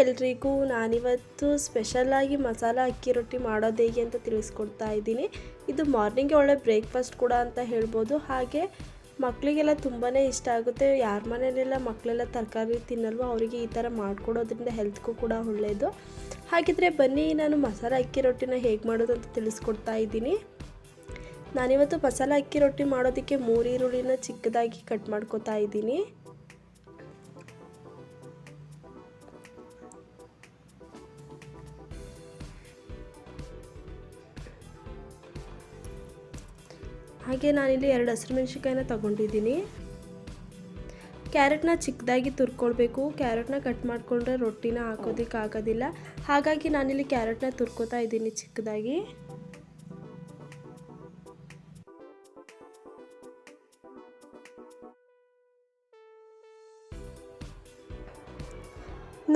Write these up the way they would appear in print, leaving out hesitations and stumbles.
ಎಲ್ರಿಗೂ. ನಾನಿವತ್ತು ಸ್ಪೆಷಲಾಗಿ ಮಸಾಲ ಅಕ್ಕಿ ರೊಟ್ಟಿ ಮಾಡೋದು ಹೇಗೆ ಅಂತ ತಿಳಿಸ್ಕೊಡ್ತಾ ಇದ್ದೀನಿ. ಇದು ಮಾರ್ನಿಂಗ್ಗೆ ಒಳ್ಳೆ ಬ್ರೇಕ್ಫಾಸ್ಟ್ ಕೂಡ ಅಂತ ಹೇಳ್ಬೋದು. ಹಾಗೆ ಮಕ್ಕಳಿಗೆಲ್ಲ ತುಂಬಾ ಇಷ್ಟ ಆಗುತ್ತೆ. ಯಾರ ಮನೆಯಲ್ಲೆಲ್ಲ ಮಕ್ಕಳೆಲ್ಲ ತರಕಾರಿ ತಿನ್ನಲ್ವೋ ಅವರಿಗೆ ಈ ಥರ ಮಾಡಿಕೊಡೋದ್ರಿಂದ ಹೆಲ್ತ್ಗೂ ಕೂಡ ಒಳ್ಳೆಯದು. ಹಾಗಿದ್ರೆ ಬನ್ನಿ, ನಾನು ಮಸಾಲ ಅಕ್ಕಿ ರೊಟ್ಟಿನ ಹೇಗೆ ಮಾಡೋದು ಅಂತ ತಿಳಿಸ್ಕೊಡ್ತಾ ಇದ್ದೀನಿ. ನಾನಿವತ್ತು ಮಸಾಲ ಅಕ್ಕಿ ರೊಟ್ಟಿ ಮಾಡೋದಕ್ಕೆ 3 ಈರುಳ್ಳಿನ ಚಿಕ್ಕದಾಗಿ ಕಟ್ ಮಾಡ್ಕೊತಾ ಇದ್ದೀನಿ. ಹಾಗೆ ನಾನಿಲ್ಲಿ 2 ಹಸಿರುಮೆಣಸಿನಕಾಯಿನ ತಗೊಂಡಿದ್ದೀನಿ. ಕ್ಯಾರೆಟ್ನ ಚಿಕ್ಕದಾಗಿ ತುರ್ಕೊಳ್ಬೇಕು. ಕ್ಯಾರೆಟ್ನ ಕಟ್ ಮಾಡಿಕೊಂಡ್ರೆ ರೊಟ್ಟಿನ ಹಾಕೋದಕ್ಕೆ ಆಗೋದಿಲ್ಲ. ಹಾಗಾಗಿ ನಾನಿಲ್ಲಿ ಕ್ಯಾರೆಟ್ನ ತುರ್ಕೋತಾ ಇದ್ದೀನಿ ಚಿಕ್ಕದಾಗಿ.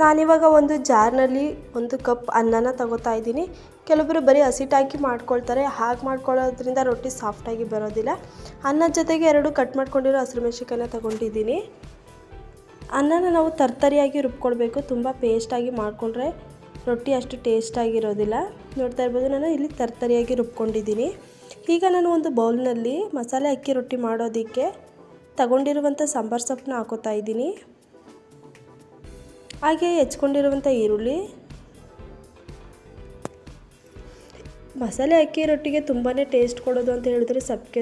ನಾನಿವಾಗ ಒಂದು ಜಾರ್ನಲ್ಲಿ 1 ಕಪ್ ಅನ್ನನ ತಗೋತಾ ಇದ್ದೀನಿ. ಕೆಲವೊಬ್ಬರು ಬರೀ ಹಸಿಟ್ಟಾಕಿ ಮಾಡ್ಕೊಳ್ತಾರೆ. ಹಾಗೆ ಮಾಡ್ಕೊಳ್ಳೋದ್ರಿಂದ ರೊಟ್ಟಿ ಸಾಫ್ಟಾಗಿ ಬರೋದಿಲ್ಲ. ಅನ್ನದ ಜೊತೆಗೆ 2 ಕಟ್ ಮಾಡ್ಕೊಂಡಿರೋ ಹಸಿರುಮೆಣಸಿನಕಾಯಿನ ತಗೊಂಡಿದ್ದೀನಿ. ಅನ್ನನ ನಾವು ತರ್ತರಿಯಾಗಿ ರುಬ್ಕೊಳ್ಬೇಕು. ತುಂಬ ಪೇಸ್ಟಾಗಿ ಮಾಡಿಕೊಂಡ್ರೆ ರೊಟ್ಟಿ ಅಷ್ಟು ಟೇಸ್ಟಾಗಿರೋದಿಲ್ಲ. ನೋಡ್ತಾ ಇರ್ಬೋದು, ನಾನು ಇಲ್ಲಿ ತರ್ತರಿಯಾಗಿ ರುಬ್ಕೊಂಡಿದ್ದೀನಿ. ಈಗ ನಾನು ಒಂದು ಬೌಲ್ನಲ್ಲಿ ಮಸಾಲೆ ಅಕ್ಕಿ ರೊಟ್ಟಿ ಮಾಡೋದಕ್ಕೆ ತಗೊಂಡಿರುವಂಥ ಸಾಂಬಾರು ಸೊಪ್ಪನ್ನ ಹಾಕೋತಾ ಇದ್ದೀನಿ. ಹಾಗೆ ಹೆಚ್ಕೊಂಡಿರುವಂಥ ಈರುಳ್ಳಿ. ಮಸಾಲೆ ಅಕ್ಕಿ ರೊಟ್ಟಿಗೆ ತುಂಬಾ ಟೇಸ್ಟ್ ಕೊಡೋದು ಅಂತ ಹೇಳಿದ್ರೆ ಸಬ್ಬಕ್ಕೆ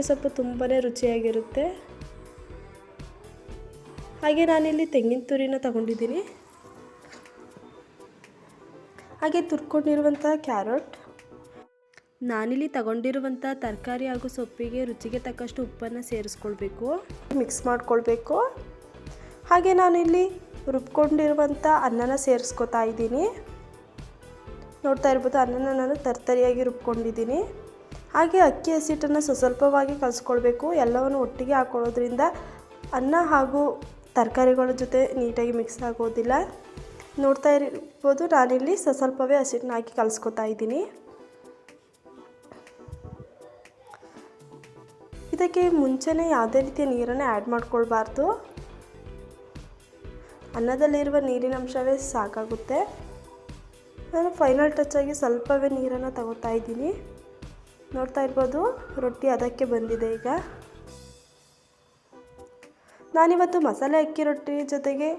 ಸೊಪ್ಪು ತುಂಬಾ ರುಚಿಯಾಗಿರುತ್ತೆ. ಹಾಗೆ ನಾನಿಲ್ಲಿ ತೆಂಗಿನ ತುರಿನ ತಗೊಂಡಿದ್ದೀನಿ. ಹಾಗೆ ತುರ್ಕೊಂಡಿರುವಂಥ ಕ್ಯಾರೆಟ್. ನಾನಿಲ್ಲಿ ತಗೊಂಡಿರುವಂಥ ತರಕಾರಿ ಹಾಗೂ ಸೊಪ್ಪಿಗೆ ರುಚಿಗೆ ತಕ್ಕಷ್ಟು ಉಪ್ಪನ್ನು ಸೇರಿಸ್ಕೊಳ್ಬೇಕು, ಮಿಕ್ಸ್ ಮಾಡ್ಕೊಳ್ಬೇಕು. ಹಾಗೆ ನಾನಿಲ್ಲಿ ರುಬ್ಕೊಂಡಿರುವಂಥ ಅನ್ನನ ಸೇರಿಸ್ಕೊತಾ ಇದ್ದೀನಿ. ನೋಡ್ತಾ ಇರ್ಬೋದು, ಅನ್ನನ ನಾನು ತರ್ತರಿಯಾಗಿ ರುಬ್ಕೊಂಡಿದ್ದೀನಿ. ಹಾಗೆ ಅಕ್ಕಿ ಹಸಿಟ್ಟನ್ನು ಸ್ವಲ್ಪವಾಗಿ ಕಲಿಸ್ಕೊಳ್ಬೇಕು. ಎಲ್ಲವನ್ನು ಒಟ್ಟಿಗೆ ಹಾಕೊಳ್ಳೋದ್ರಿಂದ ಅನ್ನ ಹಾಗೂ ತರಕಾರಿಗಳ ಜೊತೆ ನೀಟಾಗಿ ಮಿಕ್ಸ್ ಆಗೋದಿಲ್ಲ. ನೋಡ್ತಾ ಇರ್ಬೋದು, ನಾನಿಲ್ಲಿ ಸ್ವಲ್ಪವೇ ಹಸಿಟ್ಟನ್ನ ಹಾಕಿ ಕಲಿಸ್ಕೊತಾ ಇದ್ದೀನಿ. ಇದಕ್ಕೆ ಮುಂಚೆನೇ ಯಾವುದೇ ರೀತಿಯ ನೀರನ್ನು ಆ್ಯಡ್ ಮಾಡ್ಕೊಳ್ಬಾರ್ದು. ಅನ್ನದಲ್ಲಿರುವ ನೀರಿನ ಅಂಶವೇ ಸಾಕಾಗುತ್ತೆ. ನಾನು ಫೈನಲ್ ಟಚ್ಚಾಗಿ ಸ್ವಲ್ಪವೇ ನೀರನ್ನು ತಗೋತಾ ಇದ್ದೀನಿ. ನೋಡ್ತಾ ಇರ್ಬೋದು, ರೊಟ್ಟಿ ಅದಕ್ಕೆ ಬಂದಿದೆ. ಈಗ ನಾನಿವತ್ತು ಮಸಾಲೆ ಅಕ್ಕಿ ರೊಟ್ಟಿ ಜೊತೆಗೆ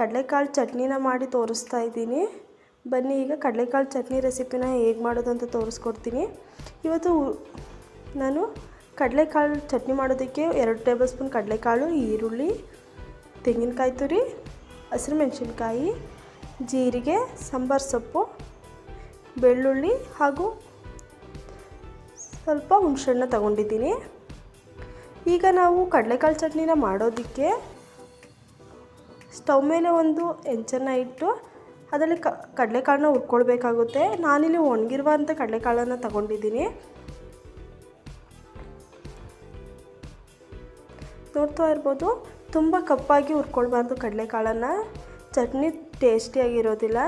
ಕಡಲೆಕಾಳು ಚಟ್ನಿನ ಮಾಡಿ ತೋರಿಸ್ತಾ ಇದ್ದೀನಿ. ಬನ್ನಿ, ಈಗ ಕಡಲೆಕಾಳು ಚಟ್ನಿ ರೆಸಿಪಿನ ಹೇಗೆ ಮಾಡೋದು ಅಂತ ತೋರಿಸ್ಕೊಡ್ತೀನಿ. ಇವತ್ತು ನಾನು ಕಡಲೆಕಾಳು ಚಟ್ನಿ ಮಾಡೋದಕ್ಕೆ 2 ಟೇಬಲ್ ಸ್ಪೂನ್ ಕಡಲೆಕಾಳು, ಈರುಳ್ಳಿ, ತೆಂಗಿನಕಾಯಿ ತುರಿ, ಹಸಿರುಮೆಣಸಿನ್ಕಾಯಿ, ಜೀರಿಗೆ, ಸಾಂಬಾರು ಸೊಪ್ಪು, ಬೆಳ್ಳುಳ್ಳಿ ಹಾಗೂ ಸ್ವಲ್ಪ ಹುಣಸೆಹಣ್ಣು ತಗೊಂಡಿದ್ದೀನಿ. ಈಗ ನಾವು ಕಡಲೆಕಾಳು ಚಟ್ನಿನ ಮಾಡೋದಕ್ಕೆ ಸ್ಟವ್ ಮೇಲೆ ಒಂದು ಹೆಂಚನ್ನು ಇಟ್ಟು ಅದರಲ್ಲಿ ಕಡಲೆಕಾಳನ್ನ ಹುರ್ಕೊಳ್ಬೇಕಾಗುತ್ತೆ. ನಾನಿಲ್ಲಿ ಒಣಗಿರುವಂಥ ಕಡಲೆಕಾಳನ್ನು ತಗೊಂಡಿದ್ದೀನಿ. ನೋಡ್ತಾ ಇರ್ಬೋದು, ತುಂಬ ಕಪ್ಪಾಗಿ ಹುರ್ಕೊಳ್ಬಾರ್ದು ಕಡಲೆಕಾಳನ್ನು, ಚಟ್ನಿ ಟೇಸ್ಟಿಯಾಗಿರೋದಿಲ್ಲ.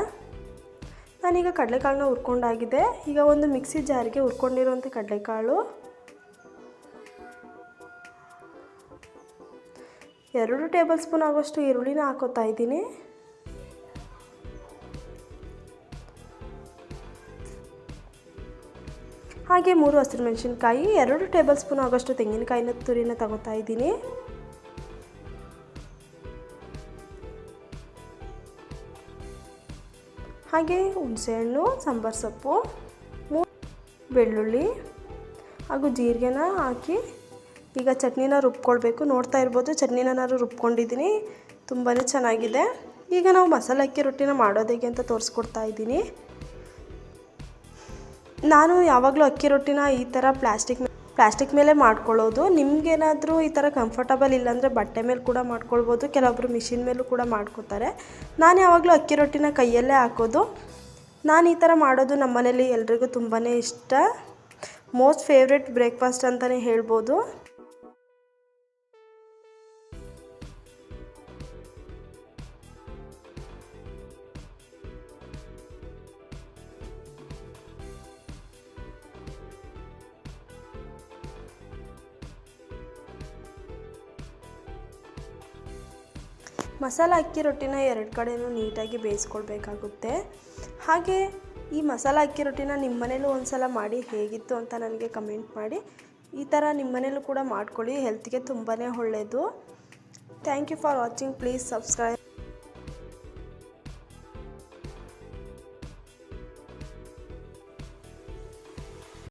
ನಾನೀಗ ಕಡಲೆಕಾಳನ್ನ ಹುರ್ಕೊಂಡಾಗಿದೆ. ಈಗ ಒಂದು ಮಿಕ್ಸಿ ಜಾರಿಗೆ ಹುರ್ಕೊಂಡಿರುವಂಥ ಕಡಲೆಕಾಳು, 2 ಟೇಬಲ್ ಸ್ಪೂನ್ ಆಗೋಷ್ಟು ಈರುಳ್ಳಿನ ಹಾಕೋತಾ ಇದ್ದೀನಿ. ಹಾಗೆ 3 ಹಸಿರುಮೆಣಸಿನ್ಕಾಯಿ, 2 ಟೇಬಲ್ ಸ್ಪೂನ್ ಆಗೋಷ್ಟು ತೆಂಗಿನಕಾಯಿನ ತುರಿನ ತಗೋತಾ ಇದ್ದೀನಿ. ಹಾಗೆ ಹುಣಸೆಹಣ್ಣು, ಸಾಂಬಾರು ಸೊಪ್ಪು, ಬೆಳ್ಳುಳ್ಳಿ ಹಾಗೂ ಜೀರಿಗೆನ ಹಾಕಿ ಈಗ ಚಟ್ನಿನ ರುಬ್ಕೊಳ್ಬೇಕು. ನೋಡ್ತಾ ಇರ್ಬೋದು, ಚಟ್ನಿನ ನಾನು ರುಬ್ಕೊಂಡಿದ್ದೀನಿ. ತುಂಬಾ ಚೆನ್ನಾಗಿದೆ. ಈಗ ನಾವು ಮಸಾಲೆ ಅಕ್ಕಿ ರೊಟ್ಟಿನ ಮಾಡೋದು ಹೇಗೆ ಅಂತ ತೋರಿಸ್ಕೊಡ್ತಾ ಇದ್ದೀನಿ. ನಾನು ಯಾವಾಗಲೂ ಅಕ್ಕಿ ರೊಟ್ಟಿನ ಈ ಥರ ಪ್ಲಾಸ್ಟಿಕ್ ಮೇಲೆ ಮಾಡ್ಕೊಳ್ಳೋದು. ನಿಮಗೇನಾದರೂ ಈ ಥರ ಕಂಫರ್ಟಬಲ್ ಇಲ್ಲಾಂದರೆ ಬಟ್ಟೆ ಮೇಲೆ ಕೂಡ ಮಾಡ್ಕೊಳ್ಬೋದು. ಕೆಲವೊಬ್ಬರು ಮಿಷಿನ್ ಮೇಲೂ ಕೂಡ ಮಾಡ್ಕೋತಾರೆ. ನಾನು ಯಾವಾಗಲೂ ಅಕ್ಕಿ ರೊಟ್ಟಿನ ಕೈಯಲ್ಲೇ ಹಾಕೋದು. ನಾನು ಈ ಥರ ಮಾಡೋದು ನಮ್ಮ ಮನೇಲಿ ಎಲ್ರಿಗೂ ತುಂಬಾ ಇಷ್ಟ. ಮೋಸ್ಟ್ ಫೇವ್ರೆಟ್ ಬ್ರೇಕ್ಫಾಸ್ಟ್ ಅಂತಲೇ ಹೇಳ್ಬೋದು. ಮಸಾಲ ಅಕ್ಕಿ ರೊಟ್ಟಿನ 2 ಕಡೆಯೂ ನೀಟಾಗಿ ಬೇಯಿಸ್ಕೊಳ್ಬೇಕಾಗುತ್ತೆ. ಹಾಗೆ ಈ ಮಸಾಲ ಅಕ್ಕಿ ರೊಟ್ಟಿನ ನಿಮ್ಮ ಮನೇಲೂ ಒಂದು ಸಲ ಮಾಡಿ ಹೇಗಿತ್ತು ಅಂತ ನನಗೆ ಕಮೆಂಟ್ ಮಾಡಿ. ಈ ಥರ ನಿಮ್ಮ ಮನೇಲೂ ಕೂಡ ಮಾಡ್ಕೊಳ್ಳಿ, ಹೆಲ್ತ್ಗೆ ತುಂಬಾ ಒಳ್ಳೆಯದು. Thank you for watching. Please subscribe.